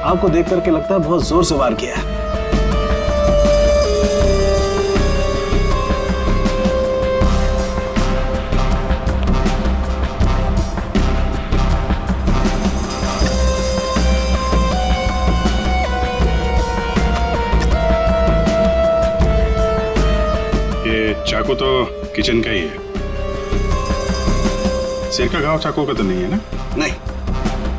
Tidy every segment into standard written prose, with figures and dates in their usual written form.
आपको देख करके लगता है बहुत जोर से वार किया है। चाकू तो किचन का ही है। सिर का घाव चाकू का तो नहीं है ना? नहीं,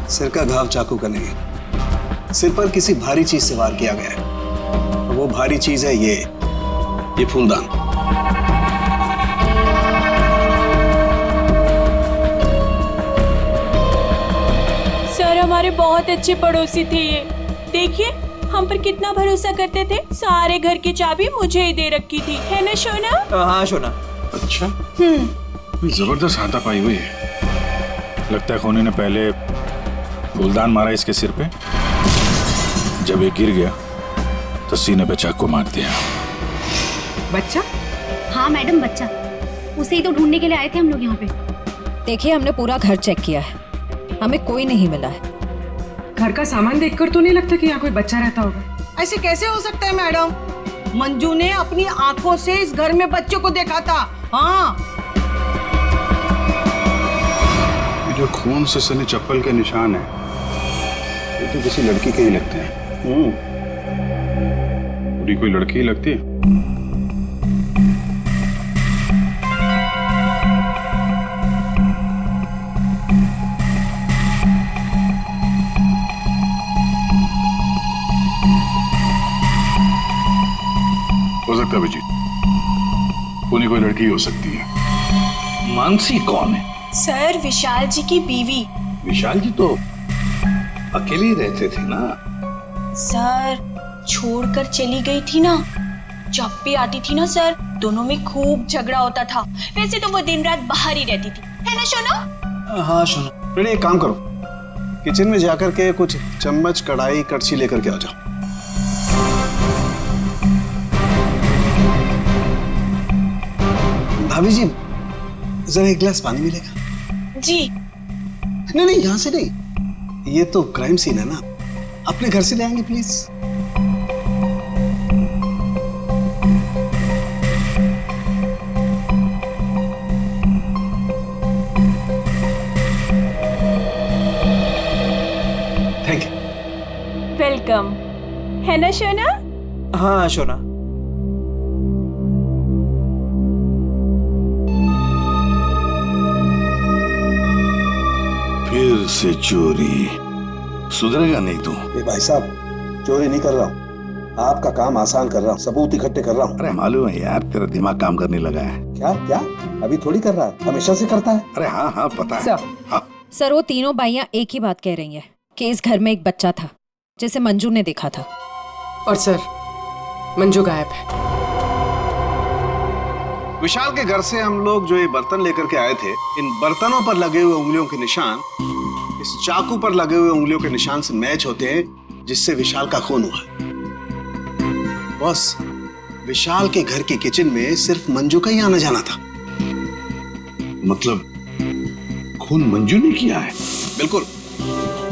सिर का घाव चाकू का नहीं है। सिर पर किसी भारी चीज से वार किया गया है। वो भारी चीज है ये फूलदान। सर हमारे बहुत अच्छे पड़ोसी थे ये। देखिए हम पर कितना भरोसा करते थे। सारे घर की चाबी मुझे ही दे रखी थी, है ना शोना? हाँ शोना। अच्छा, जबरदस्त हाथापाई हुई है। लगता है खूनी ने पहले फूलदान मारा इसके सिर पे, जब ये गिर गया तो सीने पे चाकू मार दिया। बच्चा? हाँ मैडम, बच्चा। उसे ही तो ढूंढने के लिए आए थे हम लोग यहाँ पे। देखिए हमने पूरा घर चेक किया है, हमें कोई नहीं मिला है। घर का सामान देखकर तो नहीं लगता कि यहाँ कोई बच्चा रहता होगा। ऐसे कैसे हो सकता है मैडम? मंजू ने अपनी आंखों से इस घर में बच्चों को देखा था। हाँ, ये जो खून से सने चप्पल के निशान है, ये तो किसी लड़की के ही लगते हैं। पूरी कोई लड़की ही लगती है। हो सकता है अभिजीत, खूनी कोई लड़की हो सकती है। मानसी कौन है? सर विशाल जी की बीवी। विशाल जी तो अकेले ही रहते थे ना? सर छोड़कर चली गई थी ना, जब भी आती थी ना सर दोनों में खूब झगड़ा होता था। वैसे तो वो दिन रात बाहर ही रहती थी, है ना शोना? हाँ शोना। बेटे एक काम करो, किचन में जाकर के कुछ चम्मच कढ़ाई कड़छी लेकर के आ जाओ। भाभी जी जरा एक गिलास पानी मिलेगा? जी। नहीं, यहाँ से नहीं, ये तो क्राइम सीन है ना, अपने घर से ले आएंगे प्लीज। Thank you. वेलकम, है ना शोना? हाँ शोना। फिर से चोरी, सुधरेगा नहीं तू। ये भाई साहब, चोरी नहीं कर रहा हूँ, आपका काम आसान कर रहा हूँ, सबूत इकट्ठे कर रहा हूँ। अरे मालूम है यार, तेरा दिमाग काम करने लगा है। क्या क्या अभी थोड़ी कर रहा है, हमेशा से करता है। अरे हाँ हाँ पता है। हाँ। सर वो तीनों बाइयां एक ही बात कह रही हैं कि इस घर में एक बच्चा था जिसे मंजू ने देखा था। और सर मंजू गायब है। विशाल के घर से हम लोग जो ये बर्तन लेकर के आए थे, इन बर्तनों पर लगे हुए उंगलियों के निशान इस चाकू पर लगे हुए उंगलियों के निशान से मैच होते हैं, जिससे विशाल का खून हुआ। बॉस, विशाल के घर के किचन में सिर्फ मंजू का ही आना जाना था। मतलब खून मंजू ने किया है? बिल्कुल,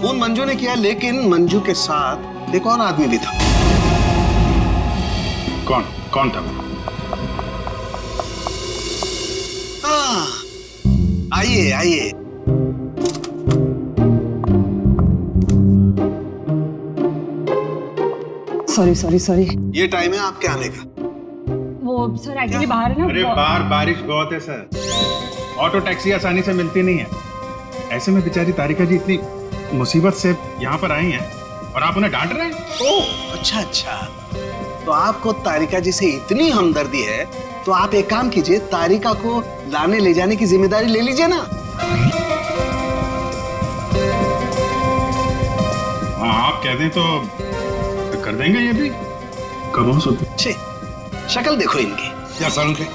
खून मंजू ने किया, लेकिन मंजू के साथ एक और आदमी भी था। कौन कौन था वो? आइए आइए। सॉरी। ये टाइम है आपके आने का। वो सर एक्चुअली बाहर है ना। अरे बाहर बारिश बहुत है सर, ऑटो टैक्सी आसानी से मिलती नहीं है। ऐसे में बेचारी तारिका जी इतनी मुसीबत से यहाँ पर आई हैं और आप उन्हें डांट रहे हैं। ओह अच्छा, तो आपको तारिका जी से इतनी हमदर्दी है तो आप एक काम कीजिए, तारिका को लाने ले जाने की जिम्मेदारी ले लीजिए ना। हाँ आप कह दें तो कर देंगे ये भी। कब हो सकते? शक्ल देखो इनकी। क्या सालुंखे,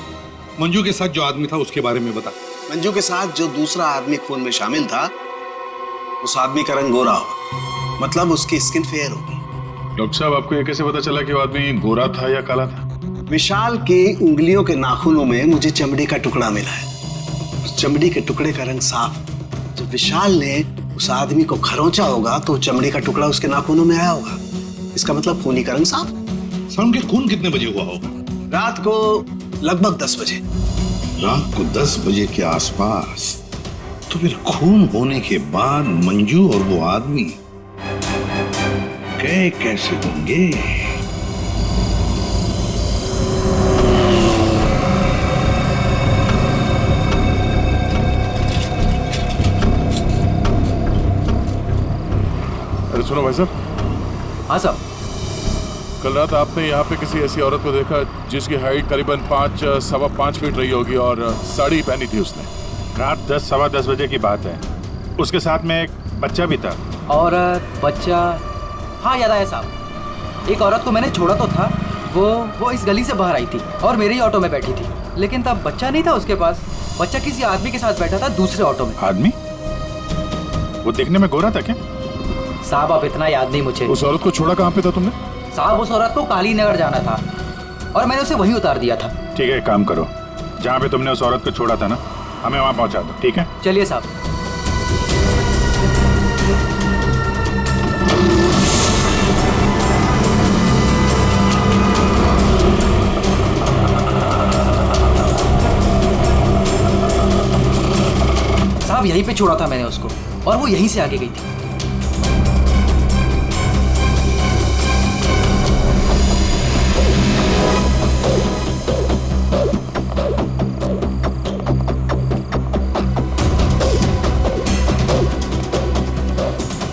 मंजू के साथ जो आदमी था उसके बारे में बता। मंजू के साथ जो दूसरा आदमी खून में शामिल था, उस आदमी का रंग गोरा होगा, मतलब उसकी स्किन फेयर होगी। डॉक्टर साहब आपको ये कैसे पता चला कि वो आदमी गोरा था या काला था? विशाल के उंगलियों के नाखूनों में मुझे चमड़ी का टुकड़ा मिला है। उस चमड़ी के टुकड़े का रंग साफ। जब विशाल ने उस आदमी को खरोंचा होगा तो चमड़ी का टुकड़ा उसके नाखूनों में आया होगा। इसका मतलब खूनी का रंग साफ। शाम के खून कितने बजे हुआ होगा? रात को लगभग 10 बजे। रात को 10 बजे के आसपास। तो फिर खून होने के बाद मंजू और वो आदमी गए कैसे होंगे? अरे सुनो भाई साहब। हाँ साहब। कल रात आपने यहाँ पे किसी ऐसी औरत को देखा जिसकी हाइट करीबन 5-5.25 फीट रही होगी और साड़ी पहनी थी उसने। रात 10-10:15 बजे की बात है। उसके साथ में एक बच्चा भी था। और बच्चा, हाँ याद आया साहब। एक औरत को मैंने छोड़ा तो था, वो इस गली से बाहर आई थी और मेरे ही ऑटो में बैठी थी, लेकिन तब बच्चा नहीं था उसके पास। बच्चा किसी आदमी के साथ बैठा था दूसरे ऑटो में। आदमी? वो देखने में गोरा था क्या? साहब अब इतना याद नहीं मुझे। उस औरत को छोड़ा कहाँ पे था तुमने? साहब उस औरत को काली नगर जाना था और मैंने उसे वहीं उतार दिया था। ठीक है, एक काम करो, जहाँ पे तुमने उस औरत को छोड़ा था ना, हमें वहाँ पहुँचा दो। ठीक है, चलिए साहब। साहब यहीं पे छोड़ा था मैंने उसको और वो यहीं से आगे गई थी।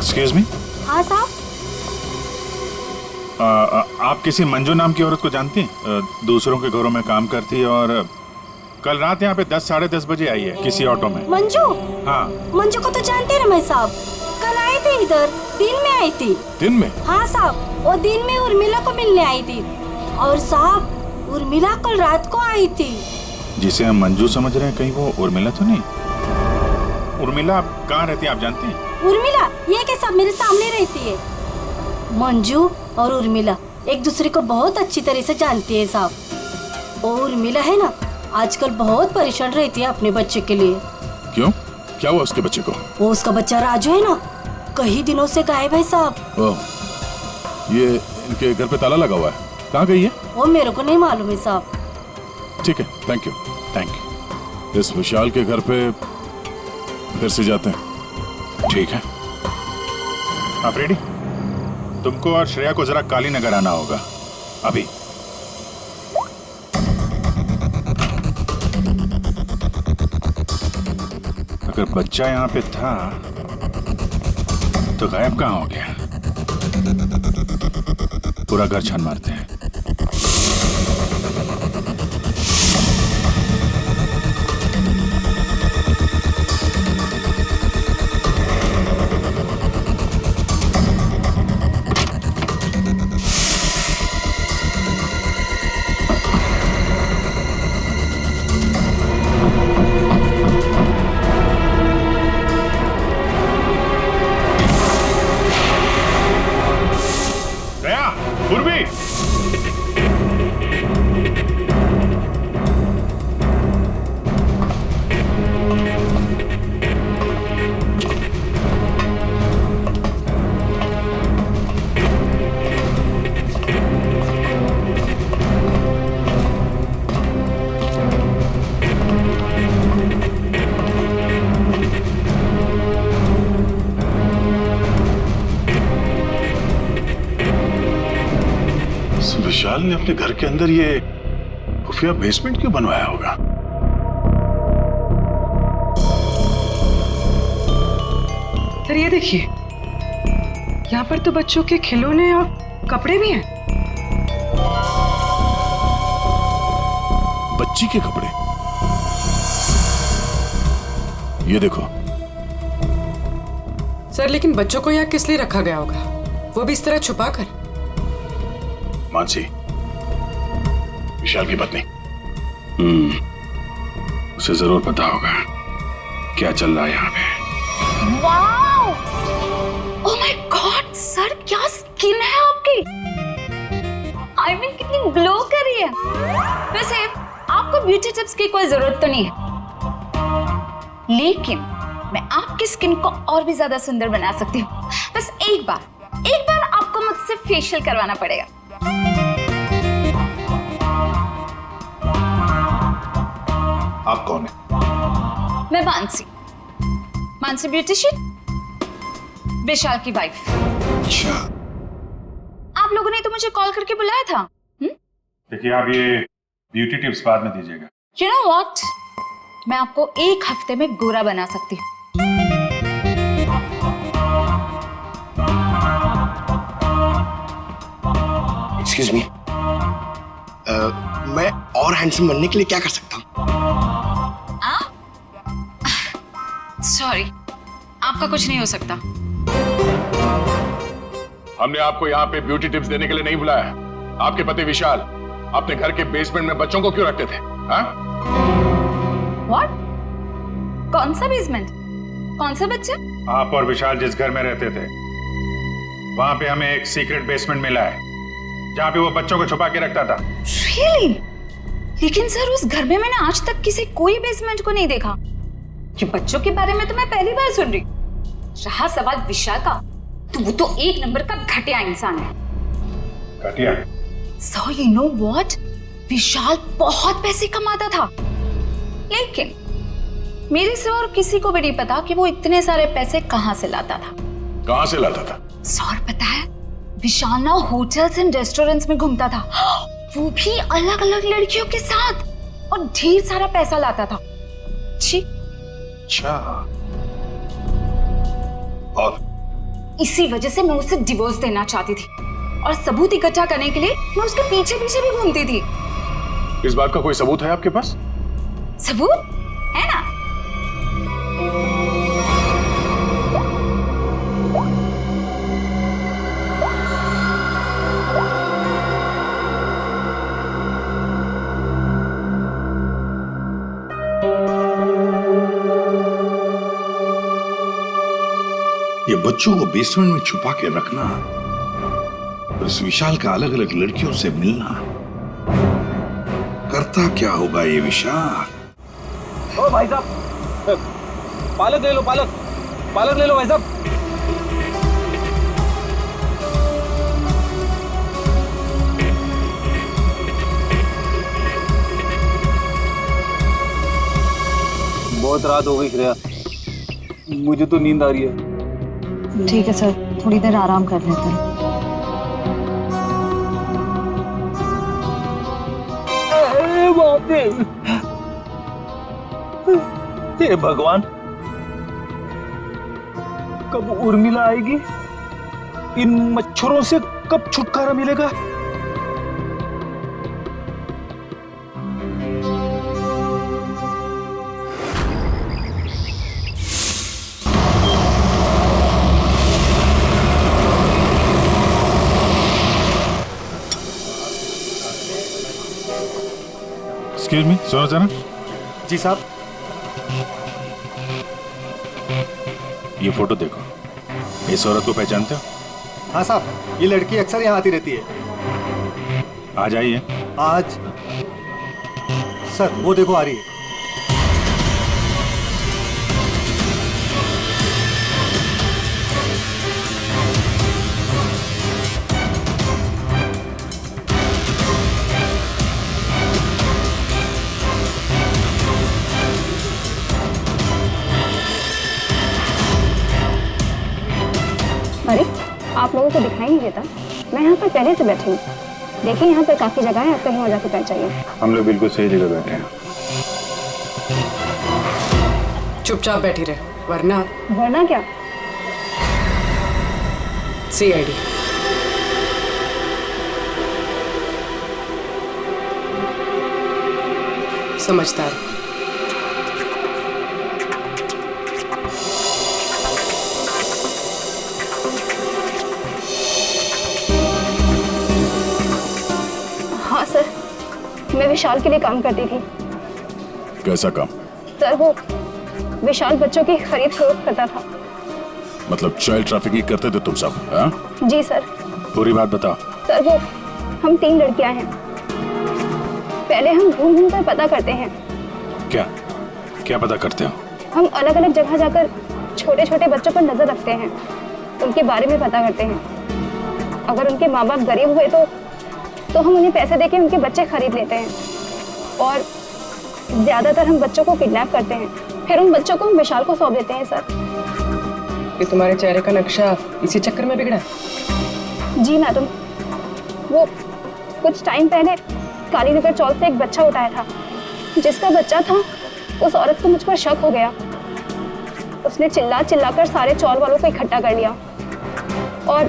Excuse me. हाँ साहब। आप किसी मंजू नाम की औरत को जानती हैं? दूसरों के घरों में काम करती है और कल रात यहाँ पे 10-10:30 बजे आई है किसी ऑटो में। मंजू? हाँ। मंजू को तो जानते हैं रमेश साहब, कल आई थी इधर, दिन में आई थी। दिन में? हाँ साहब, वो दिन में उर्मिला को मिलने आई थी। और साहब उर्मिला कल रात को आई थी। जिसे हम मंजू समझ रहे हैं, कहीं वो उर्मिला तो नहीं? उर्मिला कहाँ रहती है आप जानती हैं? उर्मिला ये के सब मेरे सामने रहती है। मंजू और उर्मिला एक दूसरे को बहुत अच्छी तरह से जानती है साहब। और उर्मिला है ना, आजकल बहुत परेशान रहती है अपने बच्चे के लिए। क्यों? क्या हुआ उसके बच्चे को? वो उसका बच्चा राजू है ना, कई दिनों से गायब है साहब। ओह, ये इनके घर पे ताला लगा हुआ है। कहाँ गई है? वो मेरे को नहीं मालूम है साहब। ठीक है, थैंक यू। Thank you. इस विशाल के घर पे फिर से जाते हैं। ठीक है, आप रेडी? तुमको और श्रेया को जरा काली नगर आना होगा अभी। अगर बच्चा यहाँ पे था तो गायब कहाँ हो गया? पूरा घर छान मारते हैं। पूर्वी, विशाल ने अपने घर के अंदर ये खुफिया बेसमेंट क्यों बनवाया होगा? सर ये देखिए, यहाँ पर तो बच्चों के खिलौने और कपड़े भी हैं। बच्ची के कपड़े? ये देखो। सर लेकिन बच्चों को यहाँ किस लिए रखा गया होगा, वो भी इस तरह छुपा कर? मानसी, विशाल की पत्नी, उसे जरूर पता होगा क्या चल रहा है यहाँ पे। Wow! Oh my God sir, क्या स्किन है आपकी। आई मीन कितनी ग्लो कर रही है। वैसे आपको ब्यूटी टिप्स की कोई जरूरत तो नहीं है, लेकिन मैं आपकी स्किन को और भी ज्यादा सुंदर बना सकती हूँ। बस एक बार आपको मुझसे फेशियल करवाना पड़ेगा। आप कौन है? मैं मानसी ब्यूटिशियन, विशाल की वाइफ। अच्छा, आप लोगों ने तो मुझे कॉल करके बुलाया था। देखिए, आप ये ब्यूटी टिप्स बाद में दीजिएगा। You know what? मैं आपको 1 हफ्ते में गोरा बना सकती हूँ। Excuse me. मैं और हैंडसम बनने के लिए क्या कर सकता हूँ? सॉरी, आपका कुछ नहीं हो सकता। हमने आपको यहाँ पे ब्यूटी टिप्स देने के लिए नहीं बुलाया। आपके पति विशाल अपने घर के बेसमेंट में बच्चों को क्यों रखते थे? हाँ? What? कौन सा बेसमेंट? कौन सा बच्चा? आप और विशाल जिस घर में रहते थे, वहां पे हमें एक सीक्रेट बेसमेंट मिला है, जहाँ पे वो बच्चों को छुपा के रखता था। Really? लेकिन सर, उस घर में मैंने आज तक किसी कोई बेसमेंट को नहीं देखा। ये बच्चों के बारे में तो मैं पहली बार सुन रही। रहा सवाल विशाल का, तो वो तो 1 नंबर का घटिया इंसान है। घटिया? So you know what? विशाल बहुत पैसे कमाता था, लेकिन मेरे से और किसी को भी नहीं पता कि वो इतने सारे पैसे कहाँ से लाता था। कहाँ से लाता था? सर, पता है, विशाल ना होटल्स एंड रेस्टोरेंट्स में घूमता था, वो भी अलग अलग लड़कियों के साथ, और ढेर सारा पैसा लाता था। छी। अच्छा, और इसी वजह से मैं उसे डिवोर्स देना चाहती थी, और सबूत इकट्ठा करने के लिए मैं उसके पीछे पीछे भी घूमती थी। इस बात का कोई सबूत है आपके पास? सबूत है ना? ये बच्चों को बेसमेंट में छुपा के रखना और इस विशाल का अलग अलग लड़कियों से मिलना, करता क्या होगा ये विशाल? ओ भाई साहब, पालक ले लो, पालक ले लो भाई साहब। बहुत रात हो गई श्रेया, मुझे तो नींद आ रही है। ठीक है सर, थोड़ी देर आराम कर लेते हैं। हे भगवान, कब उर्मिला आएगी? इन मच्छरों से कब छुटकारा मिलेगा? एक्सक्यूज मी, सुनो जरा। जी साहब। ये फोटो देखो, इस औरत को पहचानते हो? हाँ साहब, ये लड़की अक्सर यहाँ आती रहती है। आज आई है? आज सर, वो देखो आ रही है। अरे, आप लोगों को दिखाई नहीं देता? मैं यहाँ पर पहले से बैठी हूँ। देखिए, यहाँ पर काफी जगह है, आप कहीं और जाके बैठ जाइए। हम लोग बिल्कुल सही जगह बैठे हैं। चुपचाप बैठी रहे, वरना क्या? CID। समझदार। हाँ सर, मैं विशाल के लिए काम करती थी। कैसा काम? सर, वो विशाल बच्चों की खरीद फरोख्त करता था। मतलब चाइल्ड ट्रैफिकिंग करते थे तुम सब? हाँ? जी सर। पूरी बात बताओ। सर, वो हम 3 लड़कियां हैं। पहले हम घूम घूम कर पता करते हैं। क्या क्या पता करते हो? हम अलग अलग जगह जाकर छोटे छोटे बच्चों पर नजर रखते हैं, उनके बारे में पता करते हैं। अगर उनके माँ बाप गरीब हुए तो हम उन्हें पैसे देके उनके बच्चे खरीद लेते हैं, और ज्यादातर हम बच्चों को किडनैप करते हैं, फिर उन बच्चों को हम विशाल को सौंप देते हैं सर। ये तुम्हारे चेहरे का नक्शा इसी चक्कर में बिगड़ा? जी मैडम, वो कुछ टाइम पहले कालीनगर चौक से एक बच्चा उठाया था। जिसका बच्चा था उस औरत को मुझ पर शक हो गया। उसने चिल्ला चिल्लाकर सारे चौल वालों को इकट्ठा कर लिया और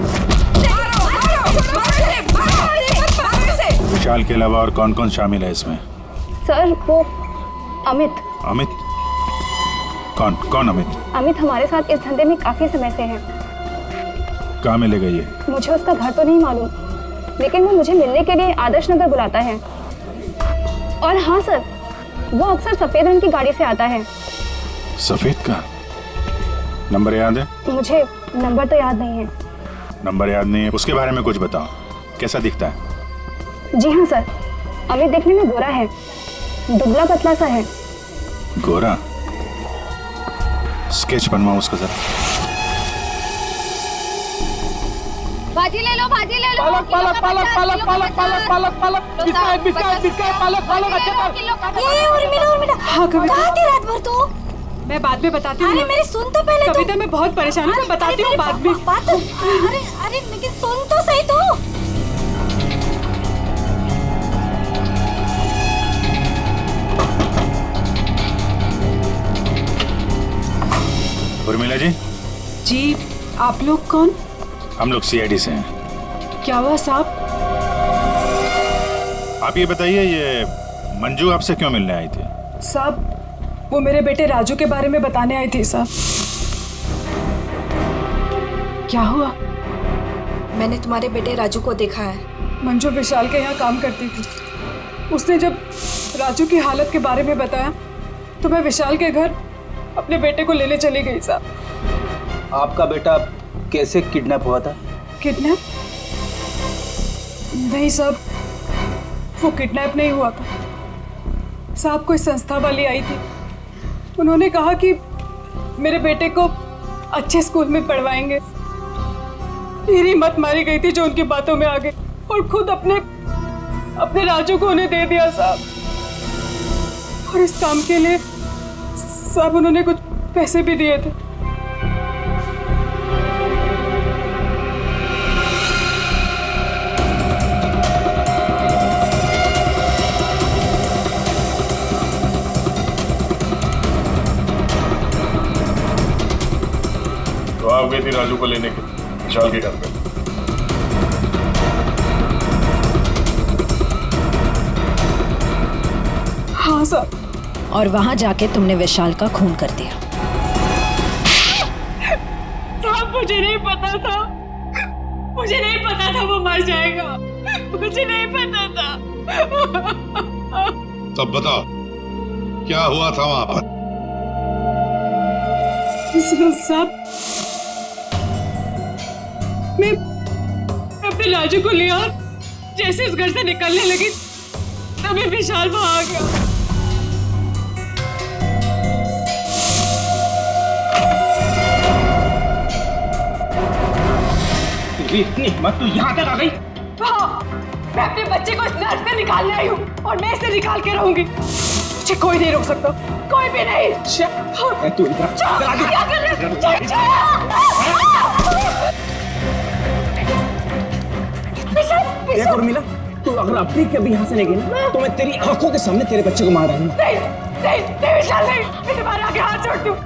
विशाल के अलावा और कौन कौन शामिल है इसमें? सर वो अमित। अमित? कौन कौन अमित? अमित हमारे साथ इस धंधे में काफी समय से है। कहाँ मिलेगा ये? मुझे उसका घर तो नहीं मालूम, लेकिन वो मुझे मिलने के लिए आदर्श नगर बुलाता है। और हाँ सर, वो अक्सर सफेद रंग की गाड़ी से आता है। सफेद का नंबर याद है? मुझे नंबर तो याद नहीं है। नंबर याद नहीं है? उसके बारे में कुछ बताओ, कैसा दिखता है? जी हाँ सर, अमित देखने में गोरा है, दुबला पतला सा है। गोरा? स्केच बनवाओ उसका जरा। भाजी ले लो, भाजी ले लो। पालक पालक पालक पालक पालक पालक पालक पालक बिस्किट बिस्किट बिस्किट पालक पालक अच्छा। ये उर्मिला हाँ कविता, कहाँ थी रात भर तू? मैं बाद में बताती हूँ। अरे मेरी सुन तो पहले। कविता मैं बहुत परेशान हूँ, मैं बताती हूँ बाद में। बात अरे अरे लेकिन सुन तो सही तू। उर्मिला जी। जी, आप लोग कौन? हम लोग सीआईडी से हैं। क्या हुआ साहब? आप ये बताइए, ये मंजू आपसे क्यों मिलने आई थी? साहब वो मेरे बेटे राजू के बारे में बताने आई थी साहब। क्या हुआ? मैंने तुम्हारे बेटे राजू को देखा है। मंजू विशाल के यहाँ काम करती थी। उसने जब राजू की हालत के बारे में बताया तो मैं विशाल के घर अपने बेटे को लेने चली गई साहब। आपका बेटा कैसे किडनैप हुआ था? किडनैप? नहीं साहब, वो किडनैप नहीं हुआ था साहब। कोई संस्था वाली आई थी, उन्होंने कहा कि मेरे बेटे को अच्छे स्कूल में पढ़वाएंगे। मेरी हिम्मत मारी गई थी जो उनकी बातों में आ गई, और खुद अपने राजू को उन्हें दे दिया साहब। और इस काम के लिए साहब उन्होंने कुछ पैसे भी दिए थे। तो आप गई थी राजू को लेने के विशाल के घर पे? हाँ साहब। और वहां जाके तुमने विशाल का खून कर दिया। साहब मुझे नहीं पता था, मुझे नहीं पता था वो मर जाएगा, मुझे नहीं पता था। तब बताओ क्या हुआ था वहां पर? साहब मैं अपने राजू को लिया, जैसे इस घर से निकलने लगी तभी विशाल वहां आ गया। इतनी हिम्मत तू यहाँ तक आ गई? हाँ, मैं अपने बच्चे को इस नर्क से निकालने आई हूँ और मैं इसे निकाल के रहूंगी। मुझे कोई नहीं रोक सकता, कोई भी नहीं। तू इधर आगे क्या कर रहे हो? देख उर्मिला, तू अगर अपनी कभी यहाँ से नहीं गई ना तो मैं तेरी आंखों के सामने तेरे बच्चे को मार डालूंगा। नहीं विशाल, नहीं, मैं तुम्हारे आगे हाथ जोड़ती हूँ।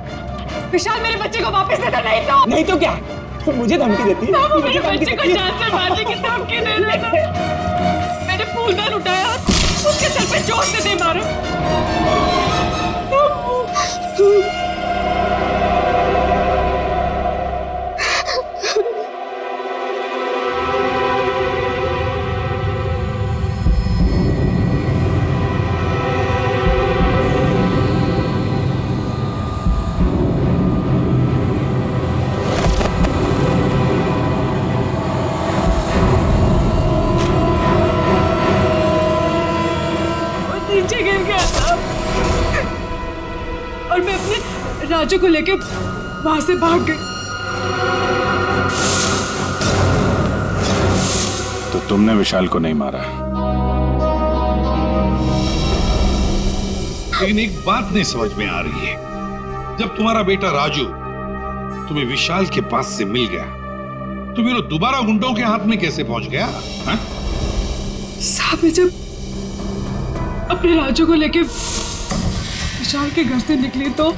विशाल मेरे बच्चे को वापस दे दो, नहीं तो क्या? तू मुझे धमकी देती है? वो मेरे बच्चे को जान से मारने की धमकी दे रहा था। मैंने फूलदान उठाया, उसके सर पे जोर से दे मारा। नीचे गिर गया था। राजू को लेके वहां से भाग गए। तो तुमने विशाल को नहीं मारा? लेकिन एक बात नहीं समझ में आ रही है, जब तुम्हारा बेटा राजू तुम्हें विशाल के पास से मिल गया तो फिर वो दोबारा गुंडों के हाथ में कैसे पहुंच गया? हा? साहब मैं जब अपने राजू को लेके विशाल के घर से निकली तो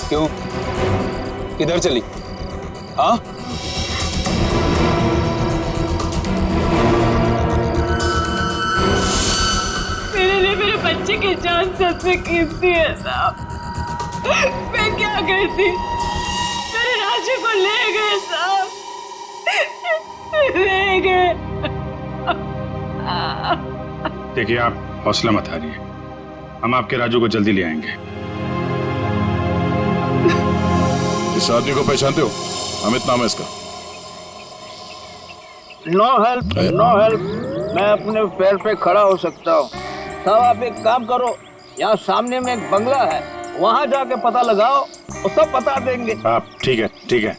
क्यों, किधर चली? हाँ, मेरे लिए मेरे बच्चे की जान सबसे कीमती है साहब। मैं क्या करती? मेरे राजू को ले गए साहब, ले गए। देखिए, आप हौसला मत हारिए, हम आपके राजू को जल्दी ले आएंगे। इस आदमी को पहचानते हो? अमित नाम है इसका। नो हेल्प, नो हेल्प, मैं अपने पैर पे खड़ा हो सकता हूँ। साहब आप एक काम करो, यहाँ सामने में एक बंगला है, वहाँ जाके पता लगाओ, वो सब बता देंगे। आप ठीक है, ठीक है,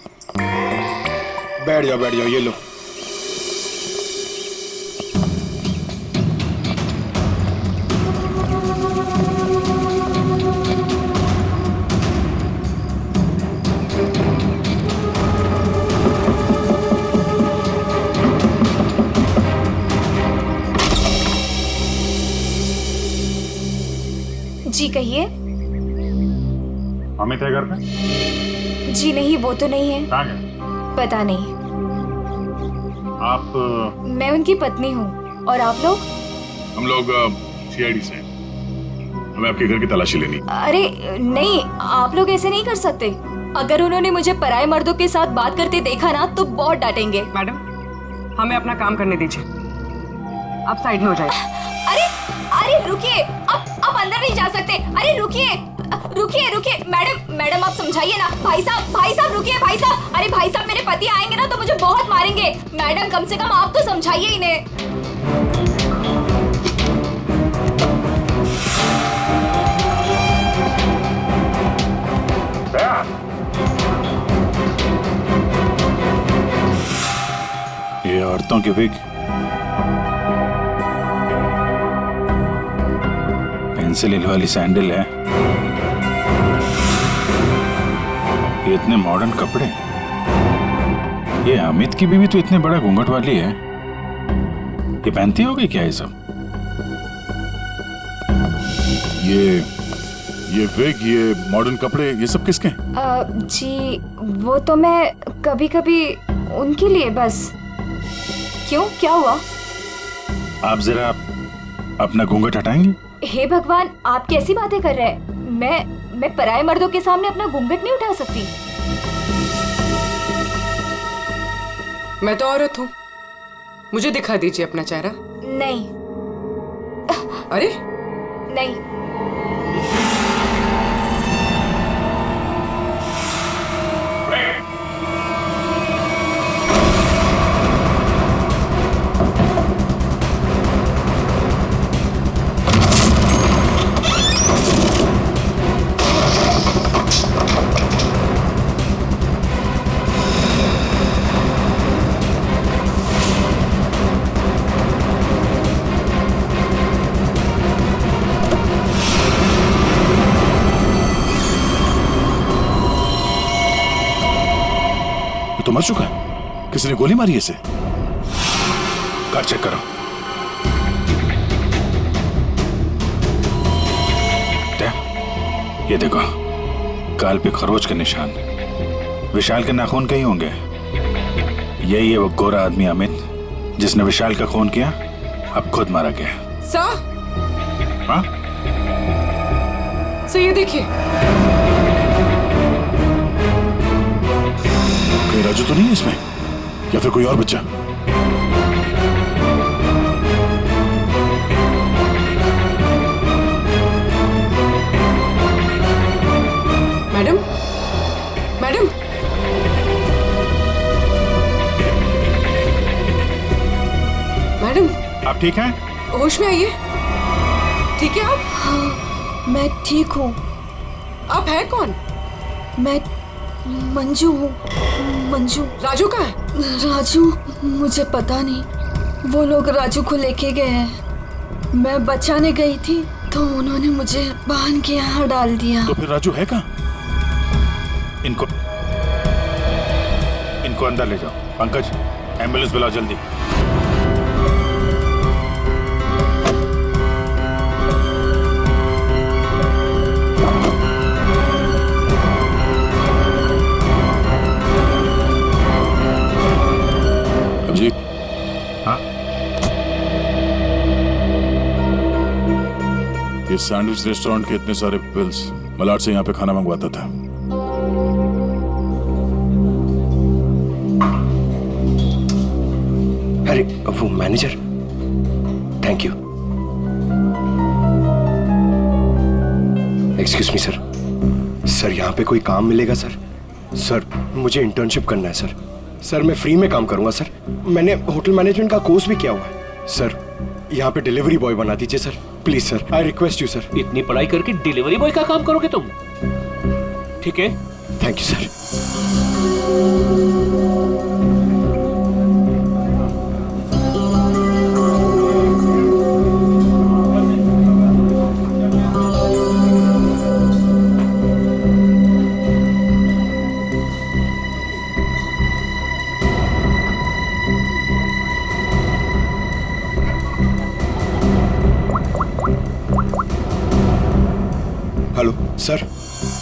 बैठ जाओ, बैठ जाओ, ये लो। जी कहिए। अमित है घर पे? जी नहीं, वो तो नहीं है। कहाँ गया? पता नहीं। आप? मैं उनकी पत्नी हूँ। और आप लोग? हम लोग सीआईडी से हैं। हमें आपके घर की तलाशी लेनी। अरे नहीं, आप लोग ऐसे नहीं कर सकते। अगर उन्होंने मुझे पराये मर्दों के साथ बात करते देखा ना तो बहुत डांटेंगे। मैडम, हमें अपना काम करने दीजिए, आप साइड में हो जाइए। अरे अरे रुकिए, आप अंदर नहीं जा सकते। अरे रुकिए रुकिए रुकिए, मैडम मैडम आप समझाइए ना। भाई साहब रुकिए, भाई साहब। अरे भाई साहब, मेरे पति आएंगे ना तो मुझे बहुत मारेंगे। मैडम कम से कम आप तो समझाइए इन्हें। ये औरतों की विग, पेंसिल हिल वाली सैंडल है, ये इतने मॉडर्न कपड़े। ये अमित की बीवी तो इतने बड़ा घूंघट वाली है, ये पहनती होगी क्या ये सब? ये विग, ये मॉडर्न कपड़े, ये सब किसके हैं? जी वो तो मैं कभी कभी उनके लिए बस। क्यों, क्या हुआ? आप जरा अपना घूंघट हटाएंगी? हे भगवान, आप कैसी बातें कर रहे हैं? मैं पराये मर्दों के सामने अपना घूंघट नहीं उठा सकती। मैं तो औरत हूँ, मुझे दिखा दीजिए अपना चेहरा। नहीं। अरे नहीं। तो मर चुका है, किसी ने गोली मारी इसे। कार चेक करो। ये देखो, गाल पे खरोच के निशान, विशाल के नाखून कहीं होंगे। यही है वो गोरा आदमी अमित जिसने विशाल का खून किया, अब खुद मारा गया। हाँ? ये देखिए, कोई राजू तो नहीं है इसमें, या फिर कोई और बच्चा? मैडम, मैडम, ठीक हैं? होश में आइए। ठीक है आप? हाँ, मैं ठीक हूँ। आप है कौन? मैं मंजू हूँ। मंजू। राजू का है? राजू मुझे पता नहीं। वो लोग राजू को लेके गए हैं। मैं बचाने गई थी तो उन्होंने मुझे बांध के यहाँ डाल दिया। तो फिर राजू है कहाँ? इनको अंदर ले जाओ। पंकज, एम्बुलेंस बुलाओ जल्दी। अभिजीत, हाँ? ये सैंडविच रेस्टोरेंट के इतने सारे बिल्स मलाड से यहाँ पे खाना मंगवाता था। अरे वो manager, thank you. Excuse me sir. Sir यहाँ पे कोई काम मिलेगा सर? सर मुझे इंटर्नशिप करना है सर। सर मैं फ्री में काम करूंगा सर। मैंने होटल मैनेजमेंट का कोर्स भी किया हुआ है सर। यहाँ पे डिलीवरी बॉय बना दीजिए sir, please sir, I request you sir. इतनी पढ़ाई करके डिलीवरी बॉय का काम करोगे तुम? ठीक है, thank you sir. Hello sir.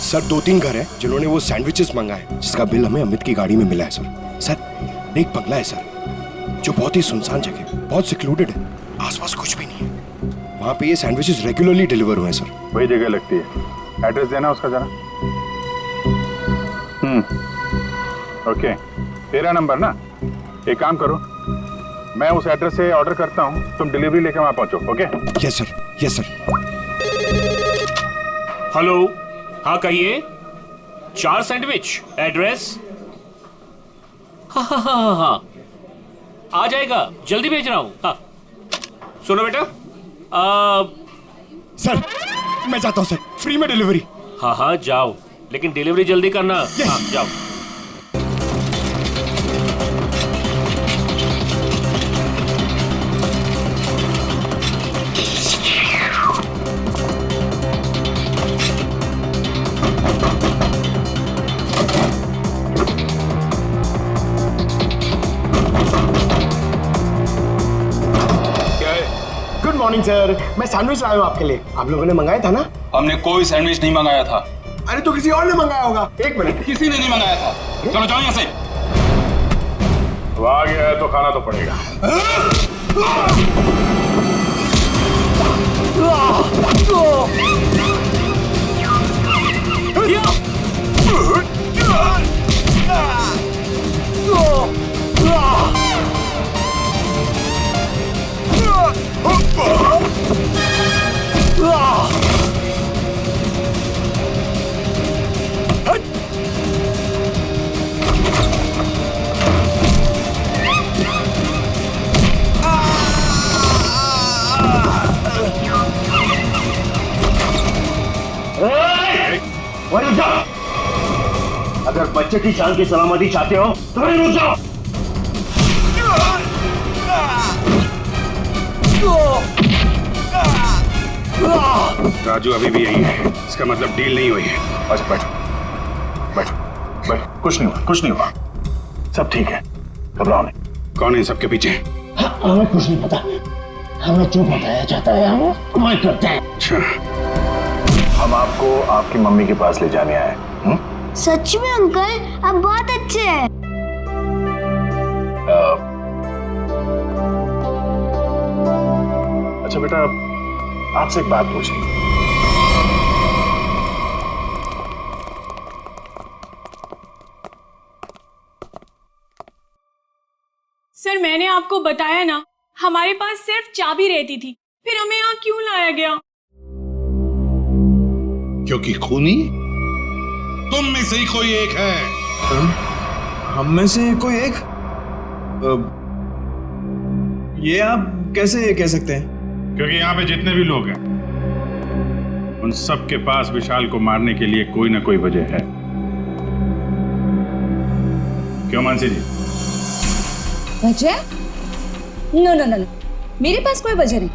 Sir 2-3 घर हैं जिन्होंने वो सैंडविचेस मंगाए, जिसका बिल हमें अमित की गाड़ी में मिला है सर। सर एक बंगला है सर, जो बहुत ही सुनसान जगह, बहुत सिक्लूडेड है, आसपास कुछ भी नहीं है। वहाँ पे ये सैंडविचेस रेगुलरली डिलीवर हुए हैं सर। वही जगह लगती है। एड्रेस देना उसका जरा। ओके, तेरा नंबर ना। एक काम करो, मैं उस एड्रेस से ऑर्डर करता हूँ, तुम डिलीवरी लेकर वहाँ पहुँचो। Okay? Yes sir, yes sir. Hello, हाँ कहिए। 4 सैंडविच, एड्रेस? हाँ हाँ हाँ हाँ, आ जाएगा, जल्दी भेज रहा हूँ। हाँ सुनो बेटा, सर मैं जाता हूँ सर, फ्री में डिलीवरी। हाँ हाँ जाओ, लेकिन डिलीवरी जल्दी करना। हाँ जाओ। गुड मॉर्निंग सर, मैं सैंडविच लाया हूँ आपके लिए। आप लोगों ने मंगाया था ना? हमने कोई सैंडविच नहीं मंगाया था। अरे तो किसी और ने मंगाया होगा। एक मिनट, किसी ने नहीं मंगाया था। चलो जाओ यहाँ से। वो आ गया है तो खाना तो पड़ेगा। अगर बच्चे की जान की सलामती चाहते हो तो वहीं रुक जाओ। राजू अभी भी यही है, इसका मतलब डील नहीं हुई है। अच्छा बैठो बैठो बैठो, कुछ नहीं हुआ, कुछ नहीं हुआ, सब ठीक है, घबराओ नहीं। कौन है सबके पीछे? हमें कुछ नहीं पता, हमें जो बताया जाता है हम वही करते हैं। अच्छा, हम आपको आपकी मम्मी के पास ले जाने आए। सच में अंकल, आप बहुत अच्छे हैं। अच्छा बेटा, आपसे एक बात पूछनी। सर मैंने आपको बताया ना, हमारे पास सिर्फ चाबी रहती थी, फिर हमें यहाँ क्यों लाया गया? क्योंकि खूनी तुम में से ही कोई एक है। हम में से कोई एक? ये आप कैसे कह सकते हैं? क्योंकि यहाँ पे जितने भी लोग हैं उन सब के पास विशाल को मारने के लिए कोई ना कोई वजह है। क्यों मानसी जी? वजह? नो नो नो, मेरे पास कोई वजह नहीं।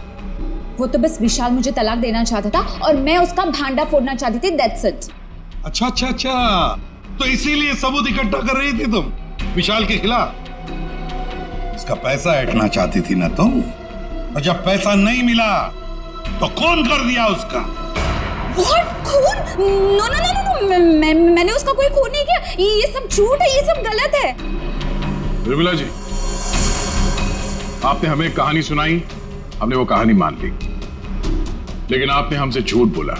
वो तो बस विशाल मुझे तलाक देना चाहता था और मैं उसका भांडा फोड़ना चाहती थी, दैट्स इट। अच्छा अच्छा अच्छा, तो इसीलिए सबूत इकट्ठा कर रही थी तुम विशाल के खिलाफ? उसका पैसा ऐंठना चाहती थी ना तुम, और जब पैसा नहीं मिला तो खून कर दिया उसका। What? खून? नो नो नो नो, मैंने उसका कोई खून नहीं किया। ये सब झूठ है, ये सब गलत है। उर्मिला जी, आपने हमें कहानी सुनाई, हमने वो कहानी मान ली, लेकिन आपने हमसे झूठ बोला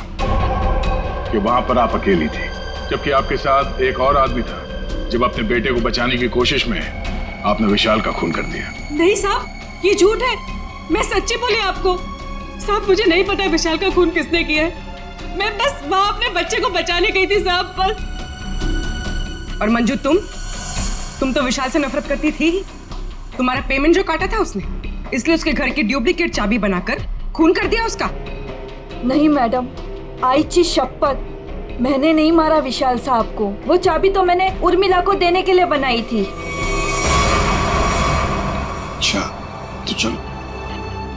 कि वहां पर आप अकेली थी, जबकि आपके साथ एक और आदमी था। जब अपने बेटे को बचाने की कोशिश में आपने विशाल का खून कर दिया। नहीं साहब, ये झूठ है। मैं सच्ची बोली आपको। साहब मुझे नहीं पता विशाल का खून किसने किया है। मैं बस वहां अपने बच्चे को बचाने गई थी साहब, बस। और मंजू, तुम तो विशाल से नफरत करती थी। तुम्हारा पेमेंट जो काटा था उसने, इसलिए उसके घर की डुप्लीकेट चाबी बनाकर खून कर दिया उसका। नहीं मैडम, आईची शपथ, मैंने नहीं मारा विशाल साहब को। वो चाबी तो मैंने उर्मिला को देने के लिए बनाई थी। अच्छा तो चलो,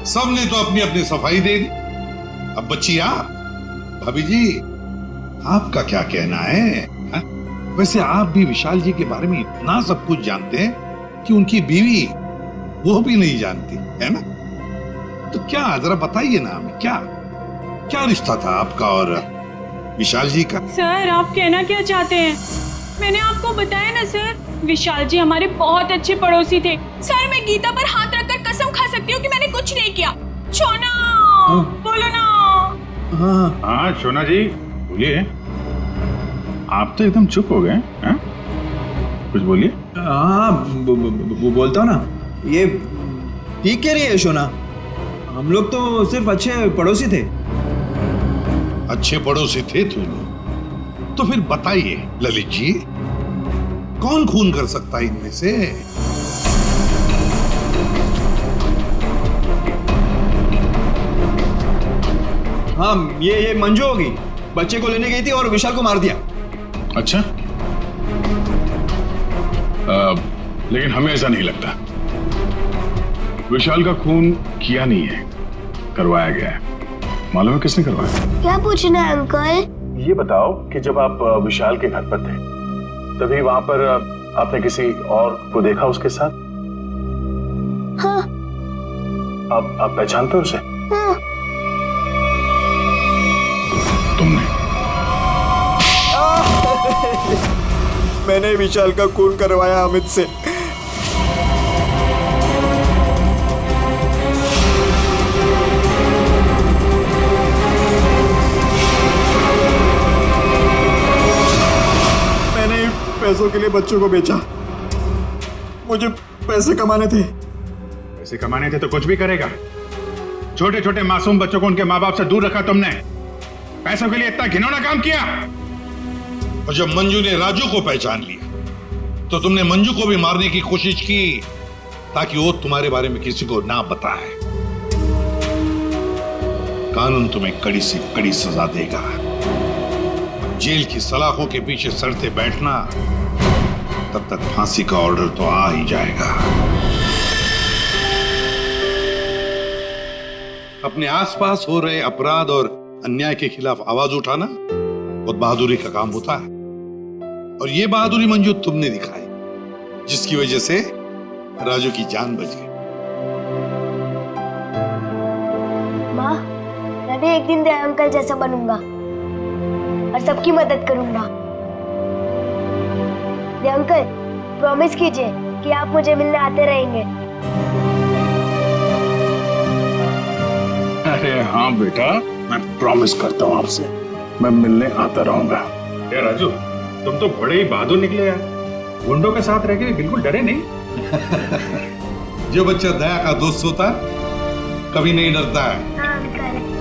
सबने तो अपनी अपनी सफाई दे दी। अब बच्ची आप, भाभी जी आपका क्या कहना है? हा? वैसे आप भी विशाल जी के बारे में इतना सब कुछ जानते हैं कि उनकी बीवी वो भी नहीं जानती है ना? तो क्या, जरा बताइए ना हमें, क्या रिश्ता था आपका और विशाल जी का? सर आप कहना क्या चाहते हैं? मैंने आपको बताया ना सर, विशाल जी हमारे बहुत अच्छे पड़ोसी थे। सर मैं गीता पर हाथ रखकर कसम खा सकती हूँ कि मैंने कुछ नहीं किया। शोना, बोलो ना। हाँ शोना जी बोलिए। आप तो एकदम चुप हो गए हैं, कुछ बोलिए। हाँ बोलता हूँ ना। ये ठीक कह रही है शोना, हम लोग तो सिर्फ अच्छे पड़ोसी थे। अच्छे पड़ोसी थे तुम? तो फिर बताइए ललित जी, कौन खून कर सकता है इनमें से? हाँ ये मंजू होगी, बच्चे को लेने गई थी और विशाल को मार दिया। अच्छा, लेकिन हमें ऐसा नहीं लगता। विशाल का खून किया नहीं है, करवाया गया है। मालूम है किसने करवाया? क्या पूछना है अंकल? ये बताओ कि जब आप विशाल के घर पर थे, तभी वहां पर आपने किसी और को देखा उसके साथ? हाँ। आप पहचानते हो उसे? हाँ। तुमने? मैंने विशाल का खून करवाया अमित से। मैंने पैसों के लिए बच्चों को बेचा। मुझे पैसे कमाने थे। पैसे कमाने थे तो कुछ भी करेगा। छोटे छोटे मासूम बच्चों को उनके माँ बाप से दूर रखा तुमने। पैसों के लिए इतना घिनौना काम किया। और जब मंजू ने राजू को पहचान लिया तो तुमने मंजू को भी मारने की कोशिश की ताकि वो तुम्हारे बारे में किसी को ना बताए। कानून तुम्हें कड़ी से कड़ी सजा देगा। जेल की सलाखों के पीछे सड़ते बैठना, तब तक फांसी का ऑर्डर तो आ ही जाएगा। अपने आसपास हो रहे अपराध और अन्याय के खिलाफ आवाज उठाना बहुत बहादुरी का काम होता है, और ये बहादुरी मंजू तुमने दिखाई, जिसकी वजह से राजू की जान बच गई। माँ, मैं भी एक दिन दया अंकल जैसा बनूंगा और सबकी मदद करूंगा। दया अंकल, प्रॉमिस कीजिए कि आप मुझे मिलने आते रहेंगे। अरे हाँ बेटा, मैं प्रॉमिस करता हूँ आपसे, मैं मिलने आता रहूंगा। क्या राजू, तुम तो बड़े ही बहादुर निकले यार। गुंडों के साथ रह के बिल्कुल डरे नहीं। जो बच्चा दया का दोस्त होता है कभी नहीं डरता है। हाँ अंकल।